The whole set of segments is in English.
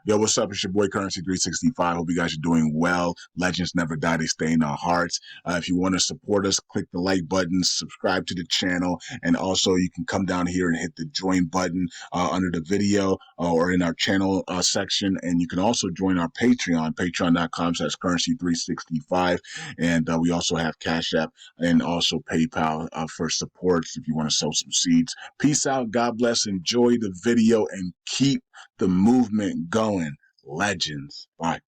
Yo, what's up? It's your boy Currency 365. Hope you guys are doing well. Legends never die, they stay in our hearts. If you want to support us, click the like button, subscribe to the channel, and also you can come down here and hit the join button under the video or in our channel section. And you can also join our Patreon, patreon.com/currency365. And we also have Cash App and also PayPal for supports if you want to sow some seeds. Peace out. God bless. Enjoy the video and keep the movement going. Legends. Bye.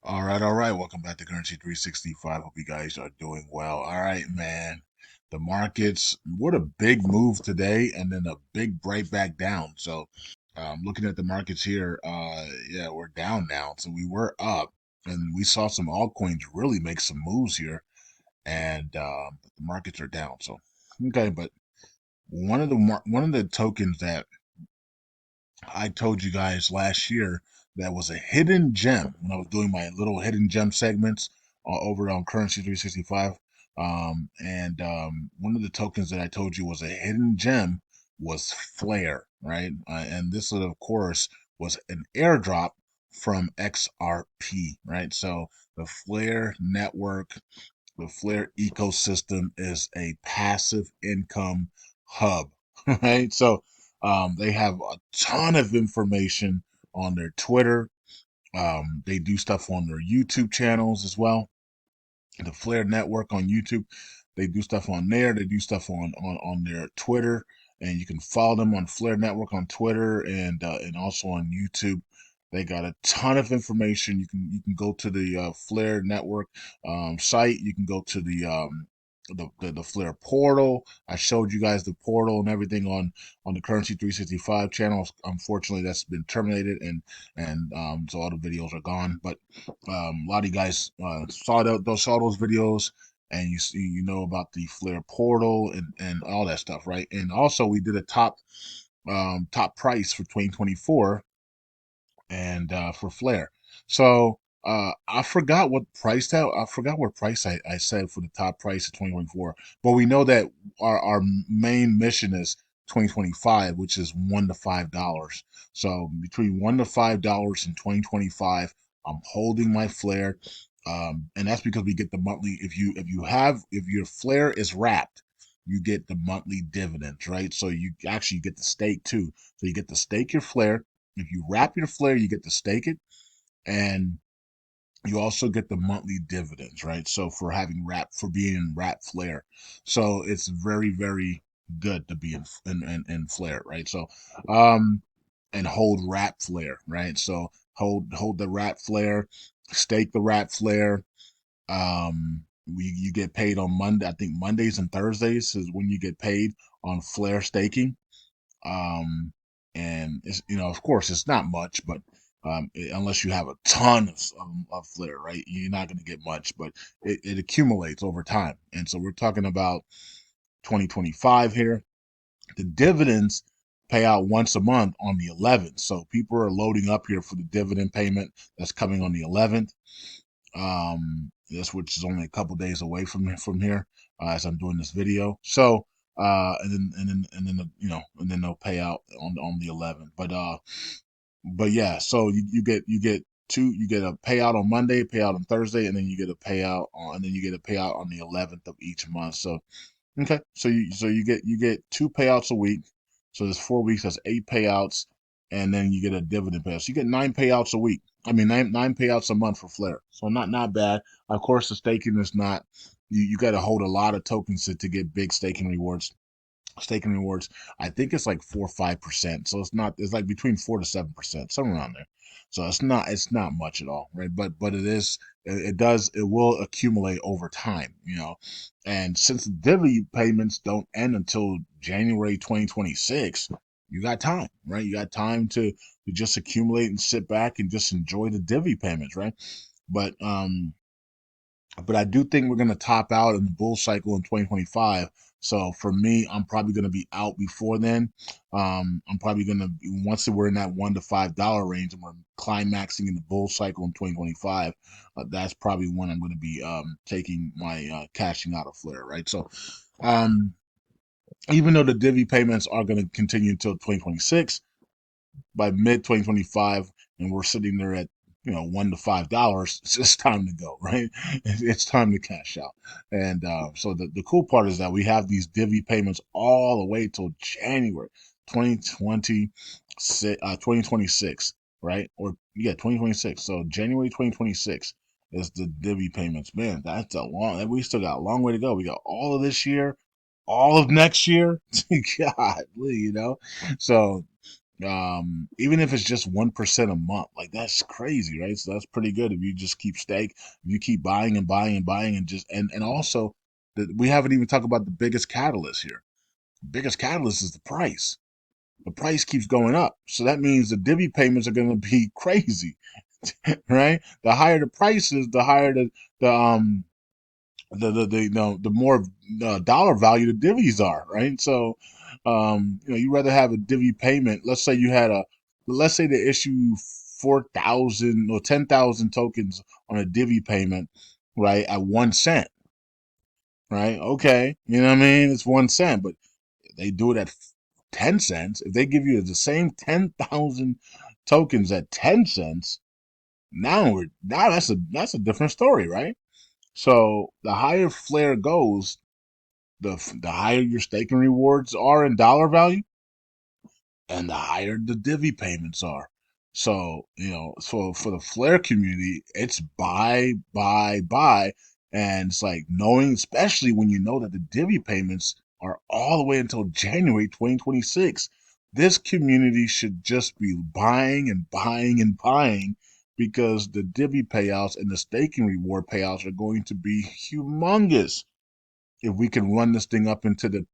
All right, all right. Welcome back to Currency 365. Hope you guys are doing well. All right, man. The markets, what a big move today, and then a big break back down. So, looking at the markets here, yeah, we're down now. So we were up, and we saw some altcoins really make some moves here, and the markets are down. So, okay, but one of the tokens that I told you guys last year that was a hidden gem when I was doing my little hidden gem segments over on Currency 365. And one of the tokens that I told you was a hidden gem was Flare, right? And this, of course, was an airdrop from XRP, right? So the Flare network, the Flare ecosystem is a passive income hub, right? So they have a ton of information on their Twitter. They do stuff on their YouTube channels as well. The Flare Network on YouTube, they do stuff on there. They do stuff on their Twitter, and you can follow them on Flare Network on Twitter and also on YouTube. They got a ton of information. You can go to the Flare Network site. You can go to the Flare portal. I showed you guys the portal and everything on the Currency 365 channel. Unfortunately, that's been terminated, and so all the videos are gone. But a lot of you guys saw those videos, and you know about the Flare portal and all that stuff, right? And also we did a top price for 2024 and for Flare. So I forgot what price that I forgot what price I said for the top price of 2024. But we know that our main mission is 2025, which is $1 to $5. So between $1 to $5 in 2025, I'm holding my Flare. And that's because we get the monthly. If your Flare is wrapped, you get the monthly dividends, right? So you actually get the stake too. So you get to stake your Flare. If you wrap your Flare, you get to stake it, and you also get the monthly dividends, right? So for being in wrap Flare, so it's very very good to be in Flare, right? So, and hold wrap Flare, right? So hold the wrap Flare, stake the wrap Flare. You get paid on Monday. I think Mondays and Thursdays is when you get paid on Flare staking. Um, and it's, of course, it's not much, but unless you have a ton of Flare, right, you're not going to get much, but it accumulates over time. And so we're talking about 2025 here. The dividends pay out once a month on the 11th. So people are loading up here for the dividend payment that's coming on the 11th. This which is only a couple days away from here as I'm doing this video. So and then they'll pay out on the 11th. But yeah, so you get a payout on Monday, payout on Thursday, and then you get a payout on the 11th of each month. So okay, so you get two payouts a week. So there's 4 weeks, that's 8 payouts, and then you get a dividend payout. So you get 9 payouts a week. I mean nine payouts a month for Flare. So not bad. Of course, the staking is not. You got to hold a lot of tokens to get big staking rewards. Staking rewards, I think it's like 4 or 5%. So it's like between 4 to 7%, somewhere around there. So it's not much at all, right? But it will accumulate over time, And since the divvy payments don't end until January 2026, you got time, right? You got time to just accumulate and sit back and just enjoy the divvy payments, right? But but I do think we're going to top out in the bull cycle in 2025. So for me, I'm probably going to be out before then. I'm probably going to, once we're in that $1 to $5 range and we're climaxing in the bull cycle in 2025, that's probably when I'm going to be taking my cashing out of Flare, right? So um, even though the divvy payments are going to continue until 2026, by mid 2025 and we're sitting there at $1 to $5, it's just time to go, right? It's time to cash out. And so the cool part is that we have these divvy payments all the way till January 2026, right? Or yeah, 2026. So January 2026 is the divvy payments. Man, that's a long, we still got a long way to go. We got all of this year, all of next year. God, so even if it's just 1% a month, like that's crazy, right? So that's pretty good if you just keep if you keep buying and buying and buying and just and also we haven't even talked about the biggest catalyst here. The biggest catalyst is the price. The price keeps going up, so that means the divvy payments are going to be crazy, right? The higher the prices, the higher the more dollar value the divvies are, right? So, you rather have a divvy payment. Let's say they issue 4,000 or 10,000 tokens on a divvy payment, right? At 1 cent, right? Okay, you know what I mean? It's 1 cent, but they do it at 10 cents. If they give you the same 10,000 tokens at 10 cents, now that's a different story, right? So the higher Flare goes, the higher your staking rewards are in dollar value, and the higher the divvy payments are. So so for the Flare community, it's buy, buy, buy, and it's like knowing, especially when you know that the divvy payments are all the way until January 2026. This community should just be buying and buying and buying because the divvy payouts and the staking reward payouts are going to be humongous if we can run this thing up into the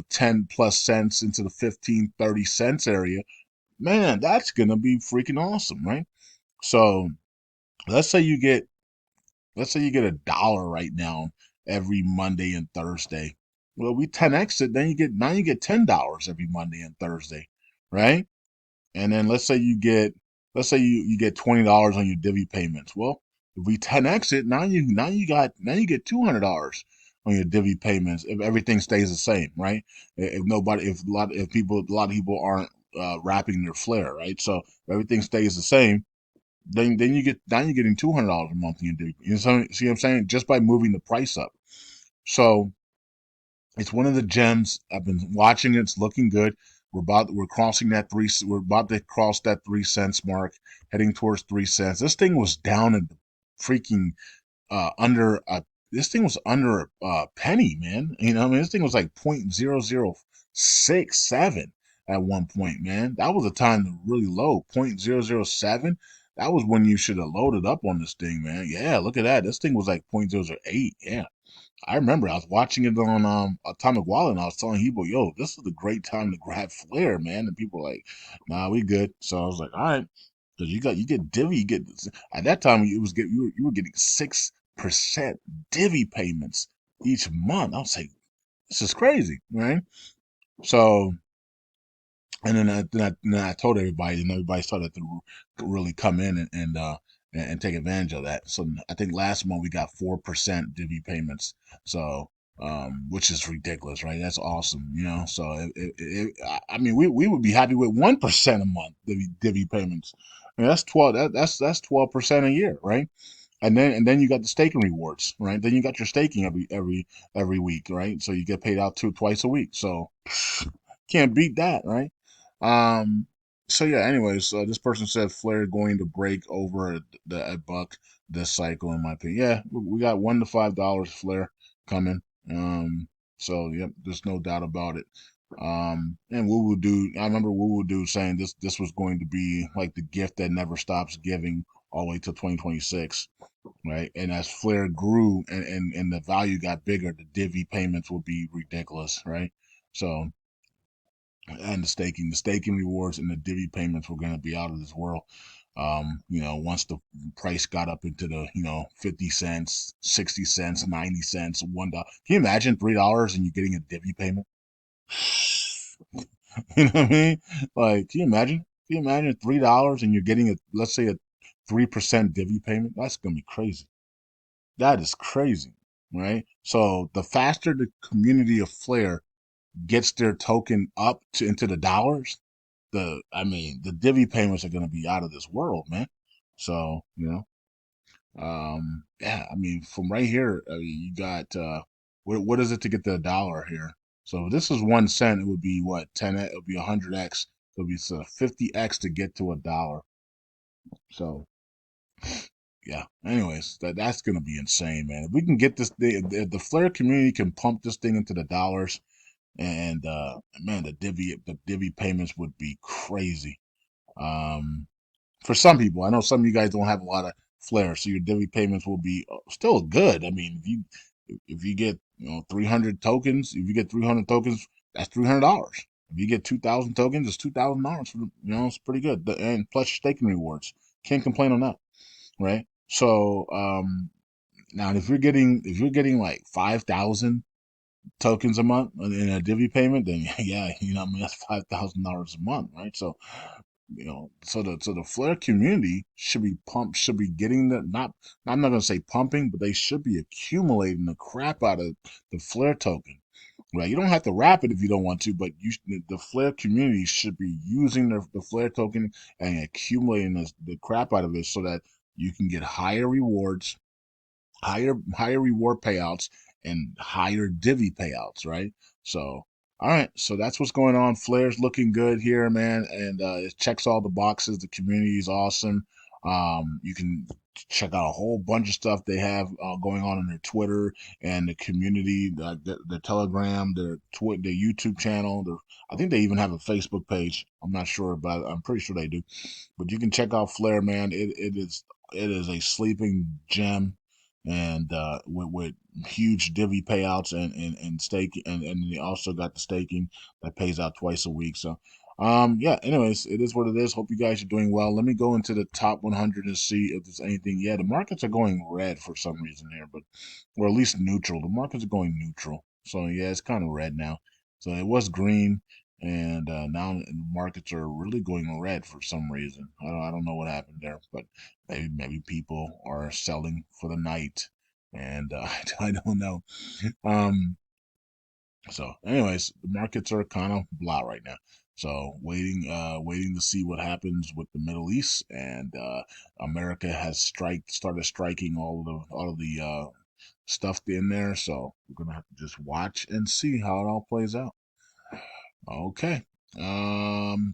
10 plus cents into the 15-30 cents area, man, that's gonna be freaking awesome, right? So let's say you get a dollar right now every Monday and Thursday. Well, we 10x it, then you get $10 every Monday and Thursday, right? And then let's say you get $20 on your divvy payments. Well, if we 10x it, now you get $200 on your divvy payments if everything stays the same, right? If nobody if a lot of people aren't wrapping their flare, right? So if everything stays the same, then you're getting $200 a month in your divvy. See what I'm saying? Just by moving the price up. So it's one of the gems. I've been watching it. It's looking good. We're crossing that three. We're about to cross that 3 cents mark, heading towards 3 cents. This thing was down in the freaking under a. This thing was under a penny, man. I mean, this thing was like 0.0067 at one point, man. That was a time to really low, 0.007. That was when you should have loaded up on this thing, man. Yeah, look at that. This thing was like 0.008. Yeah. I remember I was watching it on Atomic Wallet and I was telling people, yo, this is a great time to grab Flare, man. And people were like, nah, we good. So I was like, all right. Because you get divvy, at that time you were getting 6% divvy payments each month. I was like, this is crazy, right? So and then I told everybody, and everybody started to really come in and take advantage of that. So I think last month we got 4% divvy payments. So which is ridiculous, right? That's awesome, So I mean, we would be happy with 1% a month divvy payments. I mean, that's 12. That's 12% a year, right? And then you got the staking rewards, right? Then you got your staking every week, right? So you get paid out twice a week. So can't beat that, right? Um, so yeah, anyways, this person said Flare going to break over a buck this cycle, in my opinion. Yeah, we got $1 to $5 Flare coming. So yep, there's no doubt about it. And Woo Dude, I remember Woo Dude saying this was going to be like the gift that never stops giving all the way to 2026, right? And as Flare grew and the value got bigger, the divvy payments will be ridiculous, right? So and the staking rewards and the divvy payments were going to be out of this world. Once the price got up into the 50 cents, 60 cents, 90 cents, $1. Can you imagine $3 and you're getting a divvy payment? You know what I mean? Like, can you imagine? Can you imagine $3 and you're getting let's say a 3% divvy payment? That's gonna be crazy. That is crazy, right? So the faster the community of Flare gets their token up to into the dollars, the divvy payments are gonna be out of this world, man. So, yeah, I mean, from right here, you got what is it to get the dollar here? So if this is 1 cent, it would be what 10? It would be 100x. So it'd be 50x to get to a dollar. So yeah. Anyways, that's gonna be insane, man. If we can get this thing, if the Flare community can pump this thing into the dollars, and man, the divvy payments would be crazy. Um, for some people. I know some of you guys don't have a lot of flair, so your divvy payments will be still good. I mean, if you get 300 tokens, if you get 300 tokens, that's $300. If you get 2,000 tokens, it's $2,000. It's pretty good. And plus staking rewards, can't complain on that, right? So now if you're getting like 5,000 tokens a month in a divvy payment, then yeah, I mean that's $5,000 a month, right? So so the Flare community should be pumped, should be getting the not. I'm not gonna say pumping, but they should be accumulating the crap out of the Flare token. Right, you don't have to wrap it if you don't want to, but the Flare community should be using the Flare token and accumulating the crap out of it so that you can get higher rewards, higher reward payouts and higher divvy payouts, right? So all right, so that's what's going on. Flair's looking good here, man, and it checks all the boxes. The community is awesome. You can check out a whole bunch of stuff they have going on their Twitter and the community, the Telegram, their YouTube channel. I think they even have a Facebook page. I'm not sure, but I'm pretty sure they do. But you can check out Flair, man. It is a sleeping gem, and with huge divvy payouts and stake, and they also got the staking that pays out twice a week. So yeah, anyways, it is what it is. Hope you guys are doing well. Let me go into the top 100 and see if there's anything. Yeah, the markets are going red for some reason here, but or at least neutral. The markets are going neutral. So yeah, it's kind of red now. So it was green, and now the markets are really going red for some reason. I don't know what happened there, but maybe people are selling for the night, and I don't know. Um, so, anyways, the markets are kind of blah right now. So, waiting to see what happens with the Middle East, and America has started striking all of the stuff in there. So, we're gonna have to just watch and see how it all plays out. Okay. Um,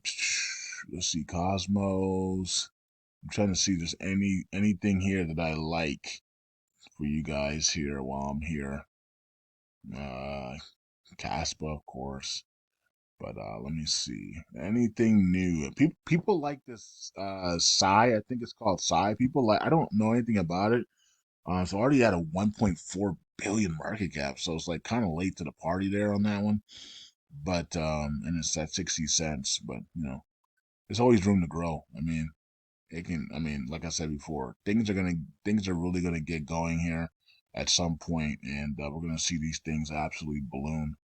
let's see, Cosmos. I'm trying to see if there's anything here that I like for you guys here while I'm here. Uh, Caspa, of course. But let me see. Anything new? People like this Psy. I think it's called Psy. People like. I don't know anything about it. It's already at a 1.4 billion market cap, so it's like kind of late to the party there on that one. But and it's at 60 cents. But there's always room to grow. I mean, it can. I mean, like I said before, things are really gonna get going here at some point, and we're gonna see these things absolutely balloon.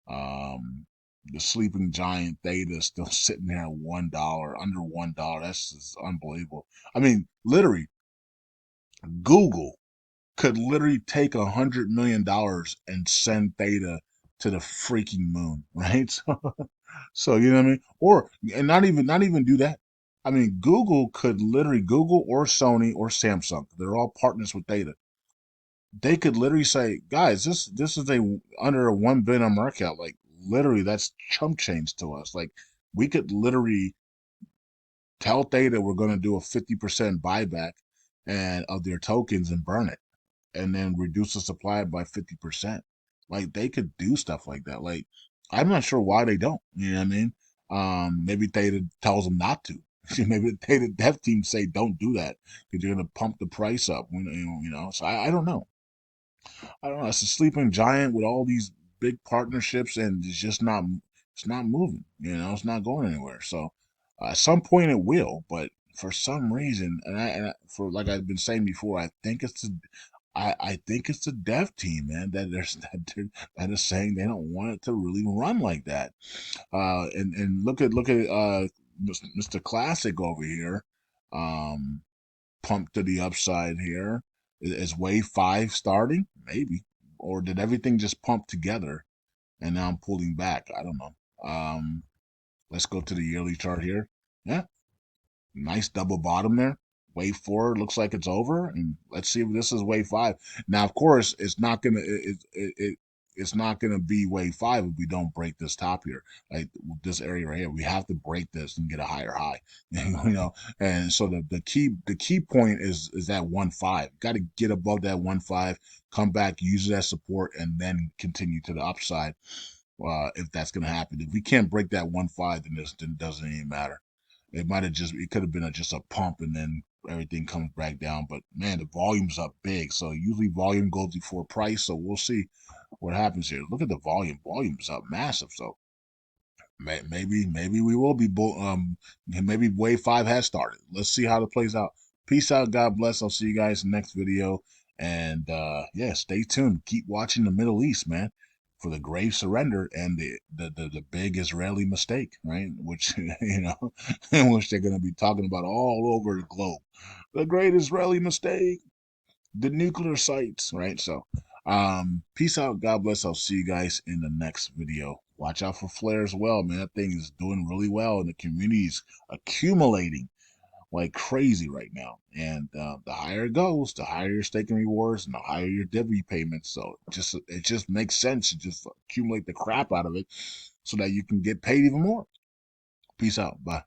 Um, the sleeping giant Theta is still sitting there at $1, under $1. That's just unbelievable. I mean, literally, Google could literally take $100 million and send Theta to the freaking moon, right? So you know what I mean? Or and not even do that. I mean, Google or Sony or Samsung, they're all partners with Theta. They could literally say, guys, this is a under a 1 billion market cap. Like literally, that's chump change to us. Like we could literally tell Theta we're going to do a 50% buyback and of their tokens and burn it, and then reduce the supply by 50%. Like they could do stuff like that. Like I'm not sure why they don't. You know what I mean? Maybe Theta tells them not to. Maybe the Theta dev team say don't do that because you're gonna pump the price up. So I don't know. I don't know. It's a sleeping giant with all these big partnerships, and it's just not. It's not moving. It's not going anywhere. So at some point it will, but for some reason, for like I've been saying before, I think it's the dev team, man, that is saying they don't want it to really run like that. And look at Mr. Classic over here, um, pumped to the upside here. Is wave five starting? Maybe, or did everything just pump together and now I'm pulling back? I don't know. Let's go to the yearly chart here. Yeah, nice double bottom there. Wave four looks like it's over, and let's see if this is wave five. Now, of course, it's not gonna be wave five if we don't break this top here, like this area right here. We have to break this and get a higher high, And so the key point is that 1.5. Got to get above that 1.5, come back, use it as support, and then continue to the upside. If that's gonna happen, if we can't break that 1.5, then it doesn't even matter. It could have been just a pump and then everything comes back down. But man, the volume's up big. So usually volume goes before price. So we'll see what happens here. Look at the volume. Volume's up massive. So maybe we will be maybe wave five has started. Let's see how it plays out. Peace out. God bless. I'll see you guys in the next video. And yeah, stay tuned. Keep watching the Middle East, man, for the grave surrender and the big Israeli mistake, right? Which which they're gonna be talking about all over the globe. The great Israeli mistake, the nuclear sites, right? So peace out, God bless. I'll see you guys in the next video. Watch out for FLR as well, man. That thing is doing really well and the community's accumulating like crazy right now. And the higher it goes, the higher your staking rewards and the higher your dividend payments. So it just makes sense to just accumulate the crap out of it so that you can get paid even more. Peace out. Bye.